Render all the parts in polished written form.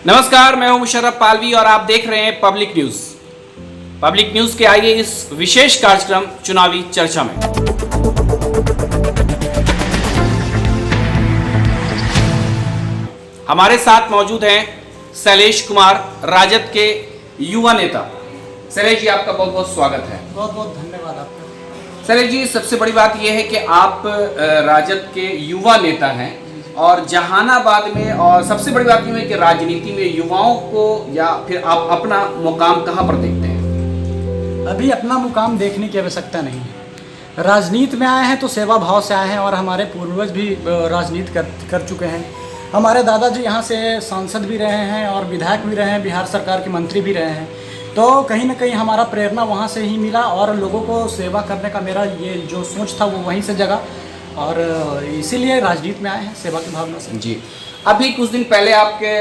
नमस्कार, मैं हूं मुशर्रफ पालवी और आप देख रहे हैं पब्लिक न्यूज। पब्लिक न्यूज के आइए इस विशेष कार्यक्रम चुनावी चर्चा में। हमारे साथ मौजूद हैं शैलेश कुमार, राजद के युवा नेता। शैलेश जी, आपका बहुत बहुत स्वागत है। बहुत बहुत धन्यवाद आपका। शैलेश जी, सबसे बड़ी बात यह है कि आप राजद के युवा नेता हैं और जहानाबाद में, और सबसे बड़ी बात यह है कि राजनीति में युवाओं को या फिर आप अपना मुकाम कहां पर देखते हैं? अभी अपना मुकाम देखने की आवश्यकता नहीं है। राजनीति में आए हैं तो सेवा भाव से आए हैं और हमारे पूर्वज भी राजनीति कर चुके हैं। हमारे दादाजी यहाँ से सांसद भी रहे हैं और विधायक भी रहे हैं, बिहार सरकार के मंत्री भी रहे हैं। तो कहीं ना कहीं हमारा प्रेरणा वहाँ से ही मिला और लोगों को सेवा करने का मेरा ये जो सोच था वो वहीं से जगा और इसीलिए राजनीति में आए हैं सेवा की भावना से। जी, अभी कुछ दिन पहले आपके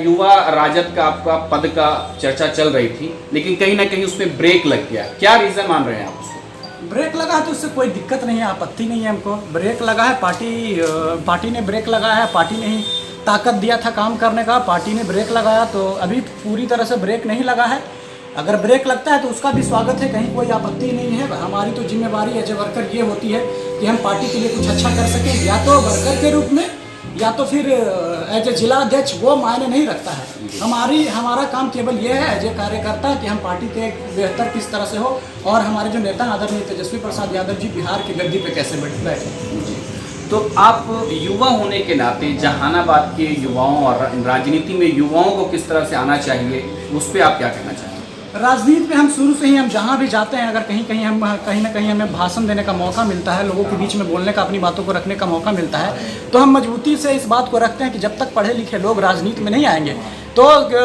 युवा राजद का आपका पद का चर्चा चल रही थी, लेकिन कहीं ना कहीं उसमें ब्रेक लग गया। क्या रीज़न मान रहे हैं आप उसको? ब्रेक लगा है तो उससे कोई दिक्कत नहीं है, आपत्ति नहीं है हमको। ब्रेक लगा है, पार्टी ने ब्रेक लगाया है, पार्टी ने ही ताकत दिया था काम करने का, पार्टी ने ब्रेक लगाया। तो अभी पूरी तरह से ब्रेक नहीं लगा है। अगर ब्रेक लगता है तो उसका भी स्वागत है, कहीं कोई आपत्ति नहीं है। हमारी तो जिम्मेवारी एज ए वर्कर ये होती है कि हम पार्टी के लिए कुछ अच्छा कर सकें, या तो वर्कर के रूप में या तो फिर एज ए जिला अध्यक्ष, वो मायने नहीं रखता है। हमारा काम केवल ये है एज ए कार्यकर्ता कि हम पार्टी के बेहतर किस तरह से हो और हमारे जो नेता आदरणीय तेजस्वी प्रसाद यादव जी बिहार की गद्दी पे कैसे बैठे। तो आप युवा होने के नाते जहानाबाद के युवाओं और राजनीति में युवाओं को किस तरह से आना चाहिए, उस पर आप क्या कहना चाहेंगे? राजनीति में हम शुरू से ही, हम जहाँ भी जाते हैं, अगर कहीं ना कहीं हमें भाषण देने का मौका मिलता है, लोगों के बीच में बोलने का, अपनी बातों को रखने का मौका मिलता है, तो हम मजबूती से इस बात को रखते हैं कि जब तक पढ़े लिखे लोग राजनीति में नहीं आएंगे तो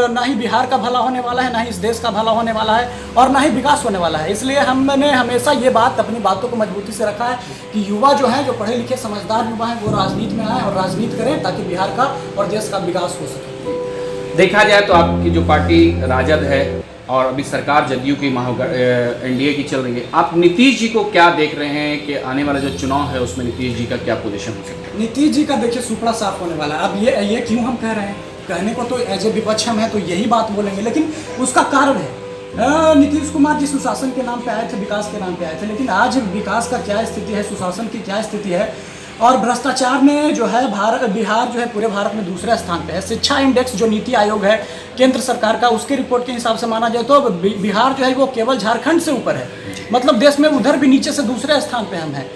ना ही बिहार का भला होने वाला है, ना ही इस देश का भला होने वाला है और ना ही विकास होने वाला है। इसलिए हमने हमेशा ये बात, अपनी बातों को मजबूती से रखा है कि युवा जो हैं, जो पढ़े लिखे समझदार युवा हैं, वो राजनीति में आए और राजनीति करें ताकि बिहार का और देश का विकास हो सके। देखा जाए तो आपकी जो पार्टी राजद है और अभी सरकार जदयू की एनडीए की चल रही है, आप नीतीश जी को क्या देख रहे हैं कि आने वाला जो चुनाव है उसमें नीतीश जी का क्या पोजीशन हो सकता है? नीतीश जी का देखिए सुपड़ा साफ होने वाला है। अब ये क्यों हम कह रहे हैं, कहने को तो एज ए विपक्ष हम हैं तो यही बात बोलेंगे, लेकिन उसका कारण है नीतीश कुमार जी सुशासन के नाम पे आए थे, विकास के नाम पे आए थे, लेकिन आज विकास का क्या स्थिति है, सुशासन की क्या स्थिति है और भ्रष्टाचार में जो है बिहार जो है पूरे भारत में दूसरे स्थान पे है। शिक्षा इंडेक्स जो नीति आयोग है केंद्र सरकार का, उसके रिपोर्ट के हिसाब से माना जाए तो बिहार जो है वो केवल झारखंड से ऊपर है, मतलब देश में उधर भी नीचे से दूसरे स्थान पे हम हैं।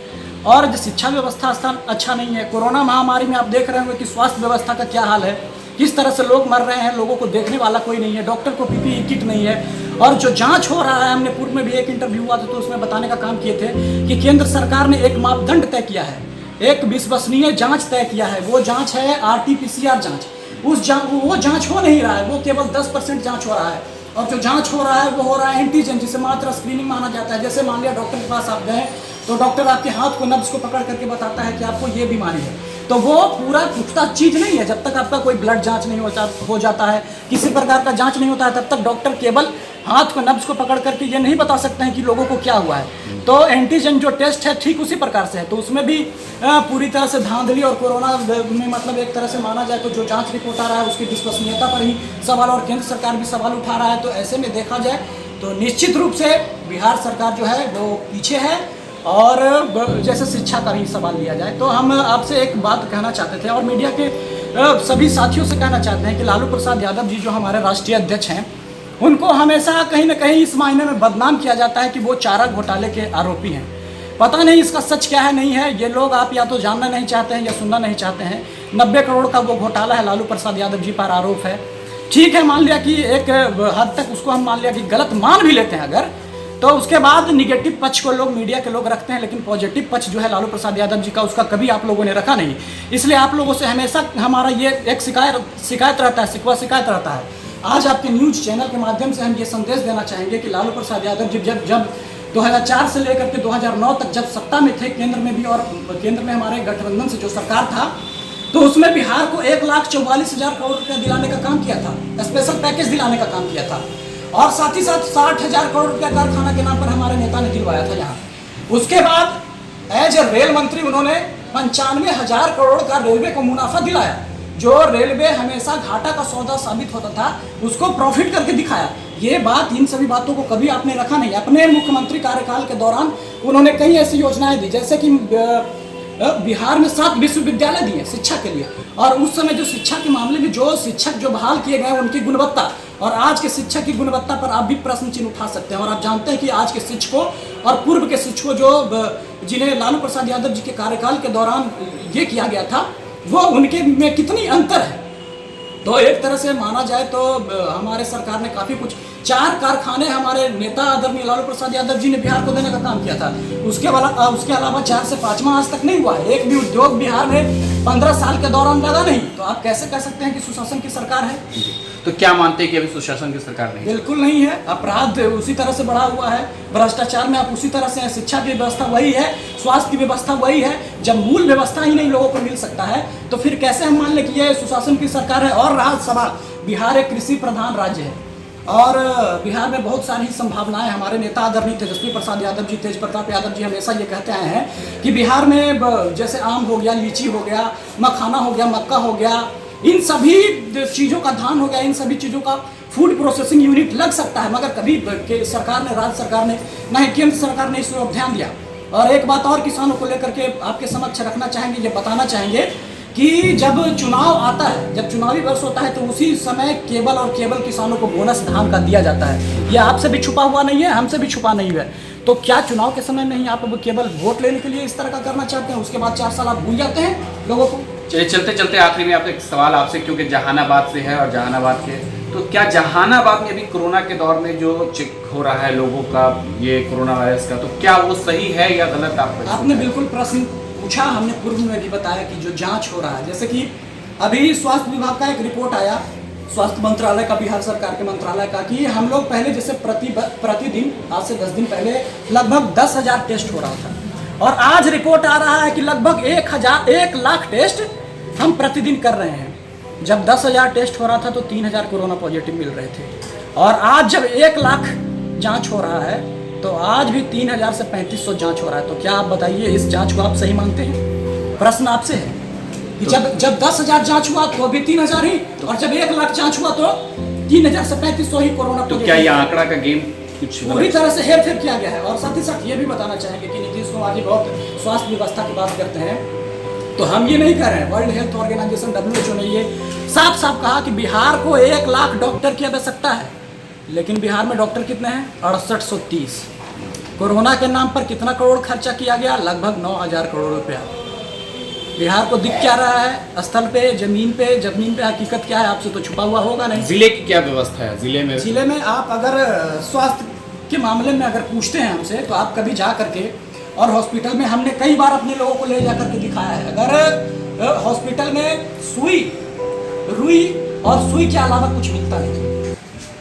और जो शिक्षा व्यवस्था स्थान अच्छा नहीं है। कोरोना महामारी में आप देख रहे होंगे कि स्वास्थ्य व्यवस्था का क्या हाल है, किस तरह से लोग मर रहे हैं, लोगों को देखने वाला कोई नहीं है, डॉक्टर को पीपीई किट नहीं है। और जो जांच हो रहा है, हमने पूर्व में भी एक इंटरव्यू हुआ था तो उसमें बताने का काम किए थे कि केंद्र सरकार ने एक मापदंड तय किया है, एक विश्वसनीय जांच तय किया है। वो जांच है RT-PCR जांच। वो जांच हो नहीं रहा है, वो केवल 10% जांच हो रहा है। और जो जांच हो रहा है वो हो रहा है एंटीजन, जिसे मात्र स्क्रीनिंग माना जाता है। जैसे मान लिया डॉक्टर के पास आप गए तो डॉक्टर आपके हाथ को, नब्ज को पकड़ करके बताता है कि आपको ये बीमारी है, तो वो पूरा पुख्ता चीज़ नहीं है। जब तक आपका कोई ब्लड जांच नहीं हो जाता है, किसी प्रकार का जांच नहीं होता है, तब तक डॉक्टर केवल हाथ को, नब्ज को पकड़ करके ये नहीं बता सकते हैं कि लोगों को क्या हुआ है। तो एंटीजन जो टेस्ट है ठीक उसी प्रकार से है, तो उसमें भी पूरी तरह से धांधली और कोरोना में मतलब एक तरह से माना जाए तो जो जांच रिपोर्ट आ रहा है उसकी विश्वसनीयता पर ही सवाल, और केंद्र सरकार भी सवाल उठा रहा है। तो ऐसे में देखा जाए तो निश्चित रूप से बिहार सरकार जो है वो पीछे है। और जैसे शिक्षा का ही सवाल लिया जाए तो हम आपसे एक बात कहना चाहते थे और मीडिया के सभी साथियों से कहना चाहते हैं कि लालू प्रसाद यादव जी जो हमारे राष्ट्रीय अध्यक्ष हैं, उनको हमेशा कहीं ना कहीं इस मायने में बदनाम किया जाता है कि वो चारा घोटाले के आरोपी हैं। पता नहीं इसका सच क्या है, नहीं है, ये लोग आप या तो जानना नहीं चाहते हैं या सुनना नहीं चाहते हैं। 90 करोड़ का वो घोटाला है, लालू प्रसाद यादव जी पर आरोप है। ठीक है, मान लिया कि एक हद तक उसको हम मान लिया कि गलत मान भी लेते हैं अगर, तो उसके बाद निगेटिव पक्ष को लोग, मीडिया के लोग रखते हैं, लेकिन पॉजिटिव पक्ष जो है लालू प्रसाद यादव जी का, उसका कभी आप लोगों ने रखा नहीं। इसलिए आप लोगों से हमेशा हमारा ये एक शिकायत रहता है, शिकायत रहता है। आज आपके न्यूज़ चैनल के माध्यम से हम ये संदेश देना चाहेंगे कि लालू प्रसाद यादव जी जब 2004 से लेकर के 2009 तक जब सत्ता में थे, केंद्र में भी और केंद्र में हमारे गठबंधन से जो सरकार था, तो उसमें बिहार को 1,44,000 करोड़ रुपया दिलाने का काम किया था, स्पेशल पैकेज दिलाने का काम किया था। और साथ ही साथ 60,000 करोड़ रुपया कारखाना के नाम पर हमारे नेता ने दिलवाया था यहाँ। उसके बाद एज ए रेल मंत्री उन्होंने 95,000 करोड़ का रेलवे को मुनाफा दिलाया। जो रेलवे हमेशा घाटा का सौदा साबित होता था उसको प्रॉफिट करके दिखाया। ये बात, इन सभी बातों को कभी आपने रखा नहीं। अपने मुख्यमंत्री कार्यकाल के दौरान उन्होंने कई ऐसी योजनाएं दी, जैसे कि बिहार में 7 विश्वविद्यालय दिए शिक्षा के लिए, और उस समय जो शिक्षा के मामले में जो शिक्षक जो बहाल किए गए उनकी गुणवत्ता और आज के शिक्षक की गुणवत्ता पर आप भी प्रश्न चिन्ह उठा सकते हैं। और आप जानते हैं कि आज के शिक्षकों और पूर्व के शिक्षकों जो जिन्हें लालू प्रसाद यादव जी के कार्यकाल के दौरान ये किया गया था, वो उनके में कितनी अंतर है। तो एक तरह से माना जाए तो हमारे सरकार ने काफ़ी कुछ, 4 कारखाने हमारे नेता आदरणीय लालू प्रसाद यादव जी ने बिहार को देने का काम किया था। उसके अलावा 4 से 5वां आज तक नहीं हुआ है। एक भी उद्योग बिहार में 15 साल के दौरान लगा नहीं। तो आप कैसे कह सकते हैं कि सुशासन की सरकार है? तो क्या मानते हैं कि अभी सुशासन की सरकार नहीं? बिल्कुल नहीं है। अपराध उसी तरह से बढ़ा हुआ है, भ्रष्टाचार में आप उसी तरह से हैं, शिक्षा की व्यवस्था वही है, स्वास्थ्य की व्यवस्था वही है। जब मूल व्यवस्था ही नहीं लोगों को मिल सकता है तो फिर कैसे हम मान लें कि ये सुशासन की सरकार है। और रहा सवाल, बिहार एक कृषि प्रधान राज्य है और बिहार में बहुत सारी संभावनाएं। हमारे नेता आदरणीय तेजस्वी प्रसाद यादव जी, तेज प्रताप यादव जी हमेशा ये कहते आए हैं कि बिहार में जैसे आम हो गया, लीची हो गया, मखाना हो गया, मक्का हो गया, इन सभी चीज़ों का धान हो गया, इन सभी चीज़ों का फूड प्रोसेसिंग यूनिट लग सकता है। मगर कभी सरकार ने, राज्य सरकार ने, ना ही केंद्र सरकार ने इस पर ध्यान दिया। और एक बात और किसानों को लेकर के आपके समक्ष रखना चाहेंगे, ये बताना चाहेंगे कि जब चुनाव आता है, जब चुनावी वर्ष होता है तो उसी समय केवल किसानों को बोनस धान का दिया जाता है। ये आपसे भी छुपा हुआ नहीं है, हमसे भी छुपा नहीं है। तो क्या चुनाव के समय में ही आप केवल वोट लेने के लिए इस तरह का करना चाहते हैं, उसके बाद 4 साल आप भूल जाते हैं लोगों को? चलिए चलते चलते आखिरी में आप एक सवाल आपसे, क्योंकि जहानाबाद से है और जहानाबाद के, तो क्या जहानाबाद में अभी कोरोना के दौर में जो चेक हो रहा है लोगों का ये कोरोना वायरस का, तो क्या वो सही है या गलत? आपने बिल्कुल प्रश्न पूछा। हमने पूर्व में भी बताया कि जो जांच हो रहा है, जैसे कि अभी स्वास्थ्य विभाग का एक रिपोर्ट आया, स्वास्थ्य मंत्रालय का, बिहार सरकार के मंत्रालय का, कि हम लोग पहले जैसे प्रतिदिन, आज से 10 दिन पहले लगभग 10,000 टेस्ट हो रहा था, और आज रिपोर्ट आ रहा है कि लगभग 1 लाख टेस्ट हम प्रतिदिन कर रहे हैं। जब 10,000 टेस्ट हो रहा था तो 3,000 कोरोना पॉजिटिव मिल रहे थे, और आज जब 1 लाख जांच हो रहा है तो आज भी 3,000 से 3,500 जांच हो रहा है। तो क्या आप बताइए, इस जांच को आप सही मानते हैं? प्रश्न आपसे है कि जब 10,000 जांच हुआ तो भी 3,000 ही, और जब 1 लाख जांच हुआ तो 3,000 से 3,500 ही कोरोना। तो क्या ये आंकड़ा का गेम कुछ पूरी तरह से हेरफेर किया गया है? और साथ ही साथ ये भी बताना चाहेंगे कि नीतीश कुमार जी बहुत स्वास्थ्य व्यवस्था की बात करते हैं, तो हम ये नहीं कर रहे हैं। वर्ल्ड हेल्थ ऑर्गेनाइजेशन WHO ने ये साफ साफ कहा कि बिहार को 1 लाख डॉक्टर की आवश्यकता है, लेकिन बिहार में डॉक्टर कितने हैं? 6830। कोरोना के नाम पर कितना करोड़ खर्चा किया गया? लगभग 9,000 करोड़ रुपया। बिहार को दिख क्या रहा है? स्थल पे, जमीन पे हकीकत क्या है? आपसे तो छुपा हुआ होगा नहीं। जिले की क्या व्यवस्था है? जिले में आप अगर स्वास्थ्य के मामले में अगर पूछते हैं हमसे, तो आप कभी जा करके, और हॉस्पिटल में हमने कई बार अपने लोगों को ले जा करके दिखाया है, अगर हॉस्पिटल में रुई और सुई के अलावा कुछ मिलता नहीं।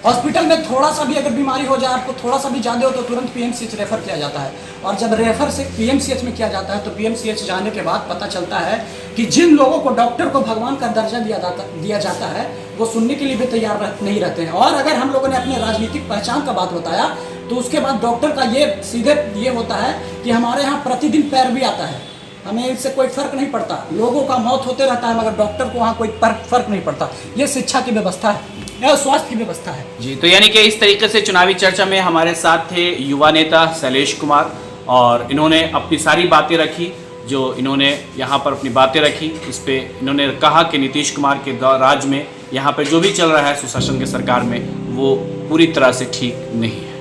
हॉस्पिटल में थोड़ा सा भी अगर बीमारी हो जाए, आपको थोड़ा सा भी ज़्यादा हो तो तुरंत PMCH रेफर किया जाता है, और जब रेफर से PMCH में किया जाता है तो PMCH जाने के बाद पता चलता है कि जिन लोगों को डॉक्टर को भगवान का दर्जा दिया जाता है वो सुनने के लिए भी तैयार नहीं रहते हैं। और अगर हम लोगों ने अपने राजनीतिक पहचान का बात बताया तो उसके बाद डॉक्टर का ये सीधे ये होता है कि हमारे यहाँ प्रतिदिन पैरवी आता है, हमें इससे कोई फर्क नहीं पड़ता। लोगों का मौत होते रहता है मगर डॉक्टर को वहाँ कोई फर्क नहीं पड़ता। ये शिक्षा की व्यवस्था है, यह स्वास्थ्य की व्यवस्था है जी। तो यानी कि इस तरीके से चुनावी चर्चा में हमारे साथ थे युवा नेता शैलेश कुमार, और इन्होंने अपनी सारी बातें रखी, जो इन्होंने यहाँ पर अपनी बातें रखी। इस पे इन्होंने कहा कि नीतीश कुमार के राज में यहाँ पर जो भी चल रहा है सुशासन की सरकार में, वो पूरी तरह से ठीक नहीं है।